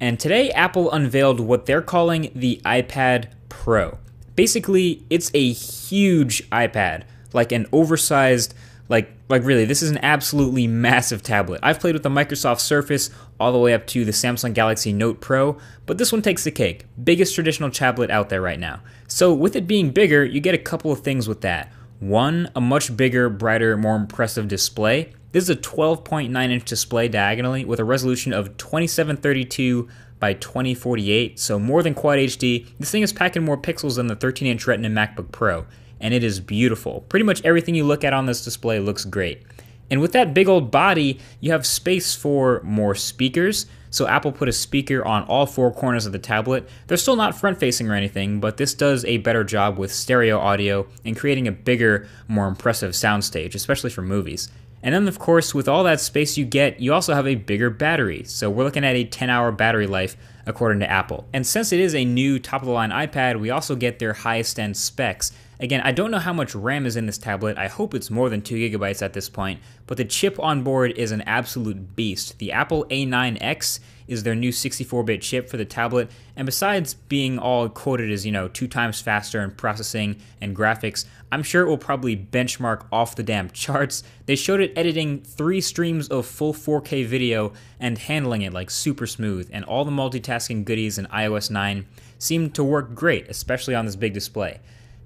And today Apple unveiled what they're calling the iPad Pro. Basically, it's a huge iPad, like an oversized, like really, this is an absolutely massive tablet. I've played with the Microsoft Surface all the way up to the Samsung Galaxy Note Pro, but this one takes the cake. Biggest traditional tablet out there right now. So with it being bigger, you get a couple of things with that. One, a much bigger, brighter, more impressive display. This is a 12.9-inch display diagonally with a resolution of 2732 by 2048, so more than Quad HD. This thing is packing more pixels than the 13-inch Retina MacBook Pro, and it is beautiful. Pretty much everything you look at on this display looks great. And with that big old body, you have space for more speakers. So Apple put a speaker on all four corners of the tablet. They're still not front-facing or anything, but this does a better job with stereo audio and creating a bigger, more impressive soundstage, especially for movies. And then, of course, with all that space you get, you also have a bigger battery. So we're looking at a 10-hour battery life, according to Apple. And since it is a new top-of-the-line iPad, we also get their highest-end specs. Again, I don't know how much RAM is in this tablet. I hope it's more than 2 gigabytes at this point, but the chip on board is an absolute beast. The Apple A9X is their new 64-bit chip for the tablet, and besides being all quoted as, 2 times faster in processing and graphics, I'm sure it will probably benchmark off the damn charts. They showed it editing 3 streams of full 4K video and handling it like super smooth, and all the multitasking goodies in iOS 9 seemed to work great, especially on this big display.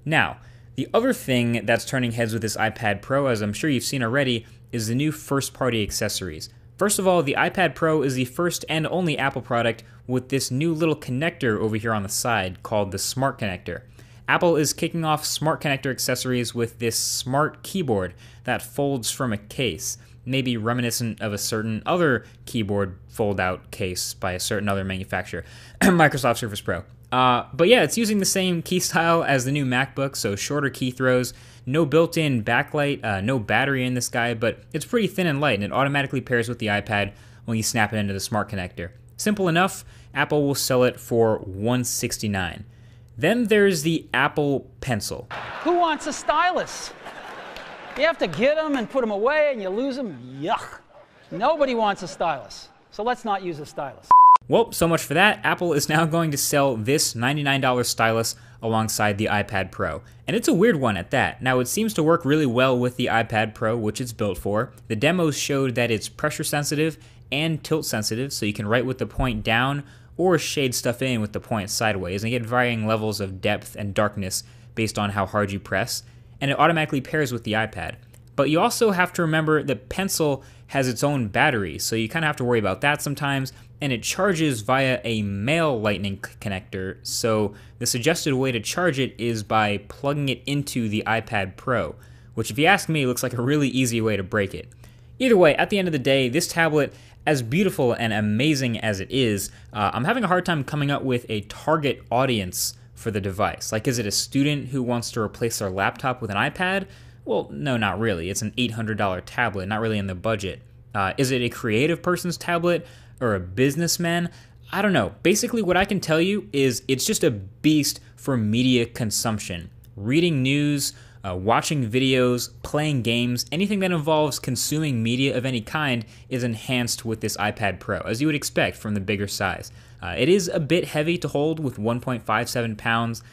Now, the other thing that's turning heads with this iPad Pro, as I'm sure you've seen already, is the new first-party accessories. First of all, the iPad Pro is the first and only Apple product with this new little connector over here on the side called the Smart Connector. Apple is kicking off Smart Connector accessories with this smart keyboard that folds from a case, maybe reminiscent of a certain other keyboard fold-out case by a certain other manufacturer, Microsoft Surface Pro. But yeah, it's using the same key style as the new MacBook, so shorter key throws, no built-in backlight, no battery in this guy, but it's pretty thin and light, and it automatically pairs with the iPad when you snap it into the Smart Connector. Simple enough, Apple will sell it for $169. Then there's the Apple Pencil. Who wants a stylus? You have to get them and put them away, and you lose them. Yuck. Nobody wants a stylus, so let's not use a stylus. Well, so much for that. Apple is now going to sell this $99 stylus alongside the iPad Pro. And it's a weird one at that. Now, it seems to work really well with the iPad Pro, which it's built for. The demos showed that it's pressure sensitive and tilt sensitive, so you can write with the point down or shade stuff in with the point sideways and get varying levels of depth and darkness based on how hard you press. And it automatically pairs with the iPad. But you also have to remember the Pencil has its own battery, so you kind of have to worry about that sometimes, and it charges via a male lightning connector, so the suggested way to charge it is by plugging it into the iPad Pro, which if you ask me, looks like a really easy way to break it. Either way, at the end of the day, this tablet, as beautiful and amazing as it is, I'm having a hard time coming up with a target audience for the device. Like, is it a student who wants to replace their laptop with an iPad? Well, no, not really. It's an $800 tablet, not really in the budget. Is it a creative person's tablet or a businessman? I don't know. Basically, what I can tell you is it's just a beast for media consumption. Reading news, watching videos, playing games, anything that involves consuming media of any kind is enhanced with this iPad Pro, as you would expect from the bigger size. It is a bit heavy to hold with 1.57 pounds.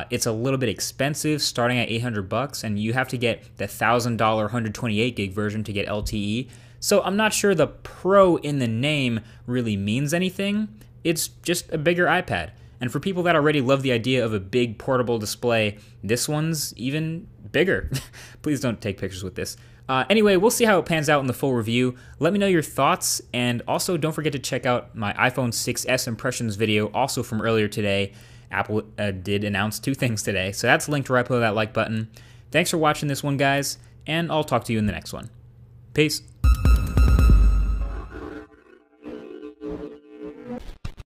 It's a little bit expensive, starting at $800, and you have to get the $1,000 128 gig version to get LTE. So I'm not sure the Pro in the name really means anything. It's just a bigger iPad. And for people that already love the idea of a big portable display, this one's even bigger. Please don't take pictures with this. Anyway, we'll see how it pans out in the full review. Let me know your thoughts, and also don't forget to check out my iPhone 6s impressions video, also from earlier today. Apple did announce 2 things today, so that's linked right below that like button. Thanks for watching this one, guys, and I'll talk to you in the next one. Peace.